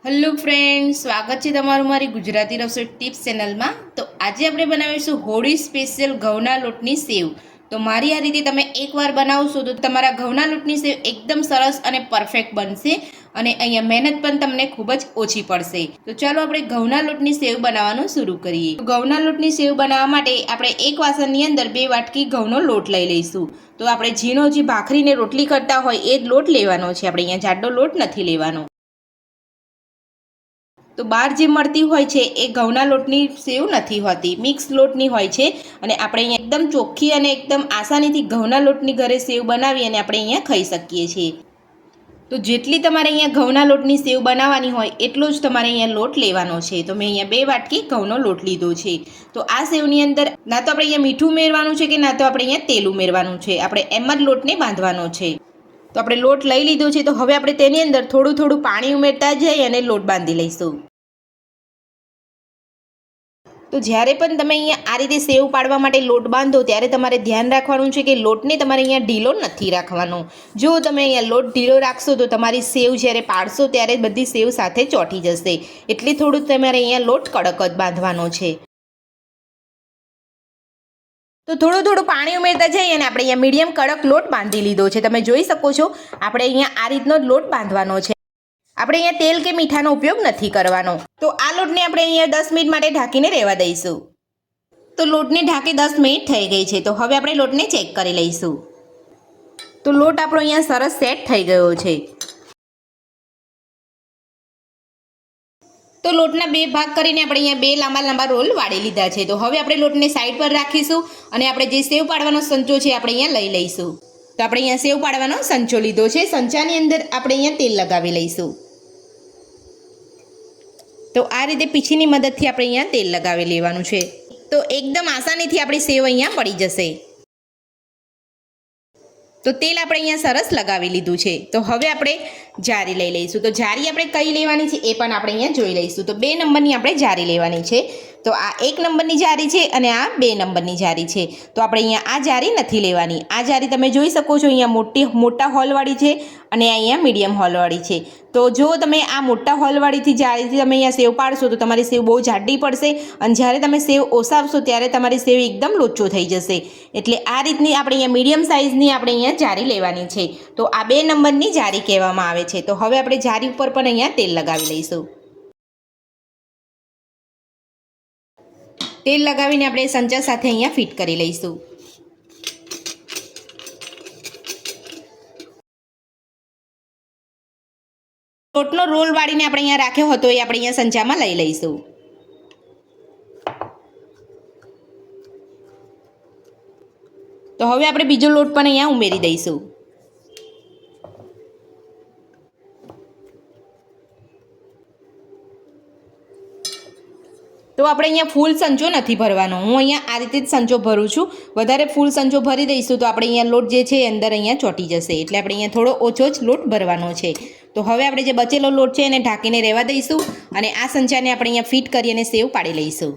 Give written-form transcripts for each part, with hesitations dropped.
Hello friend, સ્વાગત છે તમારું મારી ગુજરાતી રસોઈ ટિપ્સ ચેનલમાં। તો આજે આપણે બનાવીશું હોળી સ્પેશિયલ ઘઉંના લોટની સેવ। તો મારી આ રીતે તમે એકવાર બનાવશો તો તમારા ઘઉંના લોટની સેવ એકદમ સરસ અને પરફેક્ટ બનશે અને અહીંયા મહેનત પણ તમને ખૂબ જ ઓછી પડશે। તો ચાલો આપણે ઘઉંના લોટની સેવ બનાવવાનું શરૂ કરીએ। તો ઘઉંના લોટની સેવ બનાવવા માટે આપણે એક વાસણની અંદર 2 વાટકી ઘઉંનો લોટ લઈ લઈશું। તો આપણે ઝીણો જે ભાખરીને રોટલી કરતા હોય એ જ લોટ લેવાનો છે, આપણે અહીંયા જાડો લોટ નથી લેવાનો। તો બહાર જે મળતી હોય છે એ ઘઉંના લોટની સેવ નથી હોતી, મિક્સ લોટની હોય છે અને આપણે અહીંયા એકદમ ચોખ્ખી અને એકદમ આસાનીથી ઘઉંના લોટની ઘરે સેવ બનાવી અને આપણે અહીંયા ખાઈ શકીએ છીએ। તો જેટલી તમારે અહીંયા ઘઉંના લોટની સેવ બનાવવાની હોય એટલો જ તમારે અહીંયા લોટ લેવાનો છે। તો મેં અહીંયા 2 વાટકી ઘઉંનો લોટ લીધો છે। તો આ સેવની અંદર ના તો આપણે અહીંયા મીઠું ઉમેરવાનું છે કે ના તો આપણે અહીંયા તેલ ઉમેરવાનું છે, આપણે એમ જ લોટને બાંધવાનો છે। તો આપણે લોટ લઈ લીધો છે, તો હવે આપણે તેની અંદર થોડું થોડું પાણી ઉમેરતા જઈ અને લોટ બાંધી લઈશું। તો જ્યારે પણ તમે અહીંયા આ રીતે સેવ પાડવા માટે લોટ બાંધો ત્યારે તમારે ધ્યાન રાખવાનું છે કે લોટને તમારે અહીંયા ઢીલો નથી રાખવાનો। જો તમે અહીંયા લોટ ઢીલો રાખશો તો તમારી સેવ જ્યારે પાડશો ત્યારે બધી સેવ સાથે ચોંટી જશે, એટલે થોડું તમારે અહીંયા લોટ કડક જ બાંધવાનો છે। તો થોડું થોડું પાણી ઉમેરતા જઈએ અને આપણે અહીંયા મીડિયમ કડક લોટ બાંધી લીધો છે। તમે જોઈ શકો છો આપણે અહીંયા આ રીતનો જ લોટ બાંધવાનો છે, આપણે અહીંયા તેલ કે મીઠાનો ઉપયોગ નથી કરવાનો। તો આ લોટને આપણે અહીંયા 10 મિનિટ માટે ઢાંકીને રહેવા દઈશું। તો લોટને ઢાંકી 10 મિનિટ થઈ ગઈ છે, તો હવે આપણે લોટને ચેક કરી લઈશું। તો લોટ આપણો અહીંયા સરસ સેટ થઈ ગયો છે। તો લોટના 2 ભાગ કરીને આપણે અહીંયા 2 લાંબા લાંબા રોલ વાળી લીધા છે। તો હવે આપણે લોટને સાઈડ પર રાખીશું અને આપણે જે સેવ પાડવાનો સંચો છે આપણે અહીંયા લઈ લઈશું। તો આપણે અહીંયા સેવ પાડવાનો સંચો લીધો છે, સંચાની અંદર આપણે અહીંયા તેલ લગાવી લઈશું। તો આ રીતે પીછીની મદદથી આપણે અહીંયા તેલ લગાવી લેવાનું છે, તો એકદમ આસાનીથી આપણી સેવ અહીંયા પડી જશે। તો તેલ આપણે અહીંયા સરસ લગાવી લીધું છે। તો હવે આપણે જારી લઈ લઈશું। તો જારી આપણે કઈ લેવાની છે એ પણ આપણે અહીંયા જોઈ લઈશું। તો 2 નંબરની આપણે જારી લેવાની છે। તો આ 1 નંબરની જારી છે અને આ 2 નંબરની જારી છે। તો આપણે અહીંયા આ જારી નથી લેવાની, આ જારી તમે જોઈ શકો છો અહીંયા મોટા હોલવાળી છે અને અહીંયા મીડિયમ હોલવાળી છે। તો જો તમે આ મોટા હોલવાળીથી જારીથી તમે અહીંયા સેવ પાડશો તો તમારી સેવ બહુ જાડી પડશે અને જ્યારે તમે સેવ ઓસાવશો ત્યારે તમારી સેવ એકદમ લોચો થઈ જશે, એટલે આ રીતની આપણે અહીંયા મીડિયમ સાઇઝની આપણે અહીંયા જારી લેવાની છે। તો આ 2 નંબરની જારી કહેવામાં આવે છે। તો હવે આપણે જારી ઉપર પણ અહીંયા તેલ લગાવી લઈશું। તેલ લગાવીને આપણે સંચા સાથે અહીંયા ફિટ કરી લઈશું। લોટનો રોલ વાળીને આપણે અહીંયા રાખ્યો હતો એ આપણે અહીંયા સંચામાં લઈ લઈશું। તો હવે આપણે બીજો લોટ પણ અહીંયા ઉમેરી દઈશું। તો આપણે અહીંયા ફૂલ સંચો નથી ભરવાનો, હું અહીંયા આ રીતે જ સંચો ભરું છું। વધારે ફૂલ સંચો ભરી દઈશું તો આપણે અહીંયા લોટ જે છે એ અંદર અહીંયા ચોંટી જશે, એટલે આપણે અહીંયા થોડો ઓછો જ લોટ ભરવાનો છે। તો હવે આપણે જે બચેલો લોટ છે એને ઢાંકીને રહેવા દઈશું અને આ સંચાને આપણે અહીંયા ફિટ કરી અને સેવ પાડી લઈશું।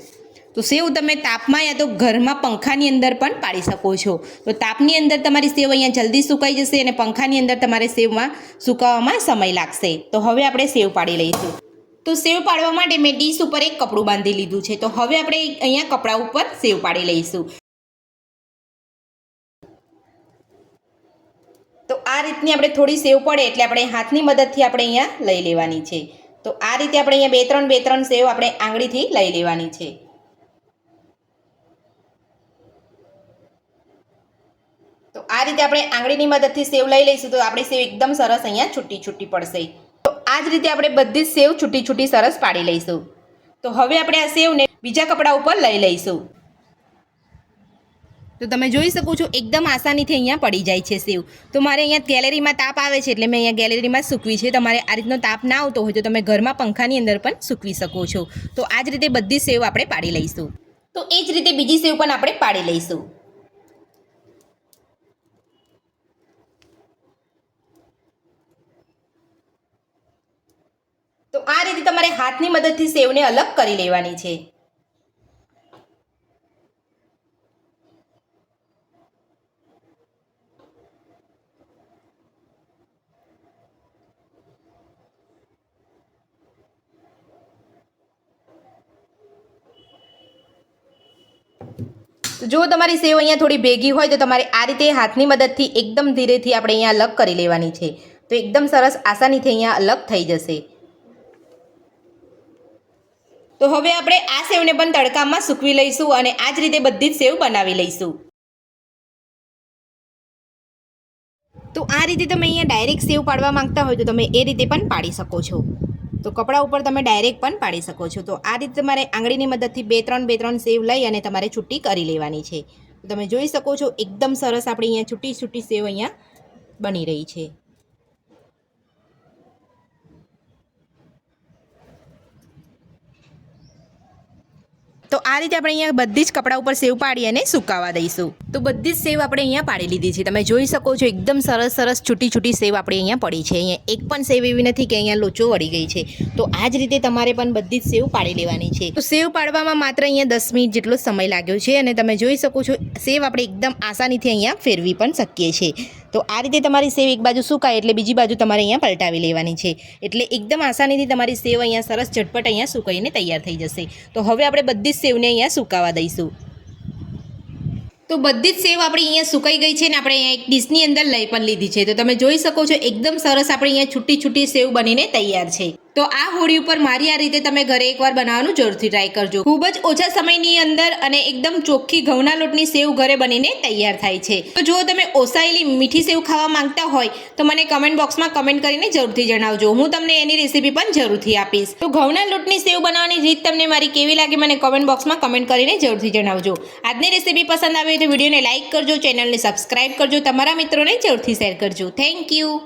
તો સેવ તમે તાપમાં યા તો ઘરમાં પંખાની અંદર પણ પાડી શકો છો। તો તાપની અંદર તમારી સેવ અહીંયા જલ્દી સુકાઈ જશે અને પંખાની અંદર તમારે સેવમાં સુકાવવામાં સમય લાગશે। તો હવે આપણે સેવ પાડી લઈશું। તો સેવ પાડવા માટે મેં ડીશ ઉપર એક કપડું બાંધી લીધું છે। તો હવે આપણે અહીંયા કપડા ઉપર સેવ પાડી લઈશું। તો આ રીતની આપણે થોડી સેવ પડે એટલે આપણે હાથની મદદથી આપણે અહીંયા લઈ લેવાની છે। તો આ રીતે આપણે અહીંયા 2-3 સેવ આપણે આંગળીથી લઈ લેવાની છે। તો આ રીતે આપણે આંગળીની મદદથી સેવ લઈ લઈશું તો આપણી સેવ એકદમ સરસ અહીંયા છૂટી છૂટી પડશે। તો આ જ રીતે આપણે બધી જ સેવ છૂટી છૂટી સરસ પાડી લઈશું। તો હવે આપણે આ સેવને બીજા કપડા ઉપર લઈ લઈશું। તો તમે જોઈ શકો છો એકદમ આસાનીથી અહીંયા પડી જાય છે સેવ। તો મારે અહીંયા ગેલેરીમાં તાપ આવે છે એટલે મેં અહીંયા ગેલેરીમાં સૂકવી છે। તમારે આ રીતનો તાપ ના આવતો હોય તો તમે ઘરમાં પંખાની અંદર પણ સૂકવી શકો છો। તો આ જ રીતે બધી સેવ આપણે પાડી લઈશું। તો એ જ રીતે બીજી સેવ પણ આપણે પાડી લઈશું। તો આ રીતે તમારે હાથની મદદથી સેવને અલગ કરી લેવાની છે। જો તમારી સેવ અહીંયા થોડી ભેગી હોય તો તમારે આ રીતે હાથની મદદથી એકદમ ધીરેથી આપણે અહીંયા અલગ કરી લેવાની છે. તો એકદમ સરસ આસાનીથી અહીંયા અલગ થઈ જશે. તો હવે આપણે આ સેવને પણ તડકામાં સૂકવી લઈશું અને આ જ રીતે બધી જ સેવ બનાવી લઈશું. તો આ રીતે તમે અહીંયા ડાયરેક્ટ સેવ પાડવા માંગતા હોય તો તમે એ રીતે પણ પાડી શકો છો. તો કપડા ઉપર તમે ડાયરેક્ટ પણ પાડી શકો છો. તો આ રીતે તમારે આંગળીની મદદથી બે ત્રણ સેવ લઈ અને તમારે છૂટી કરી લેવાની છે. તમે જોઈ શકો છો એકદમ સરસ આપણી અહીંયા છૂટી સેવ અહીંયા બની રહી છે. તો આ રીતે આપણે અહીંયા બધી જ કપડા ઉપર સેવ પાડી અને સુકાવા દઈશું. તો બધી જ સેવ આપણે અહીંયા પાડી લીધી છે. તમે જોઈ શકો છો એકદમ સરસ છૂટી સેવ આપણી અહીંયા પડી છે. અહીંયા એક પણ સેવ એવી નથી કે અહીંયા લોચો વળી ગઈ છે. તો આ જ રીતે તમારે પણ બધી જ સેવ પાડી લેવાની છે. તો સેવ પાડવામાં માત્ર અહીંયા 10 મિનિટ જેટલો સમય લાગ્યો છે અને તમે જોઈ શકો છો સેવ આપણે એકદમ આસાનીથી અહીંયા ફેરવી પણ શકીએ છીએ. તો આ રીતે તમારી સેવ એક બાજુ સુકાય એટલે બીજી બાજુ તમારે અહીંયા પલટાવી લેવાની છે. એટલે એકદમ આસાનીથી તમારી સેવ અહીંયા સરસ ઝટપટ અહીંયા સુકાઈને તૈયાર થઈ જશે. તો હવે આપણે બધી જ સેવને અહીંયા સુકાવા દઈશું. તો બધી જ સેવ આપણી અહીંયા સુકાઈ ગઈ છે ને આપણે અહીંયા એક ડીશની અંદર લઈ પણ લીધી છે. તો તમે જોઈ શકો છો એકદમ સરસ આપણે અહીંયા છૂટી સેવ બનીને તૈયાર છે. તો આ હોળી ઉપર મારી આ રીતે તમે ઘરે એકવાર બનાવવાનું જરૂરથી ટ્રાય કરજો. ખૂબ જ ઓછા સમયની અંદર અને એકદમ ચોખ્ખી ઘઉંના લોટની સેવ ઘરે બનીને તૈયાર થાય છે. તો જો તમે ઓસાયેલી મીઠી સેવ ખાવા માંગતા હોય તો મને કમેન્ટ બોક્સમાં કમેન્ટ કરીને જરૂરથી જણાવજો. હું તમને એની રેસીપી પણ જરૂરથી આપીશ. તો ઘઉંના લોટની સેવ બનાવવાની રીત તમને મારી કેવી લાગી મને કમેન્ટ બોક્સમાં કમેન્ટ કરીને જરૂરથી જણાવજો. આજની રેસીપી પસંદ આવી તો વિડીયોને લાઇક કરજો, ચેનલને સબસ્ક્રાઇબ કરજો, તમારા મિત્રોને જરૂરથી શેર કરજો. Thank you.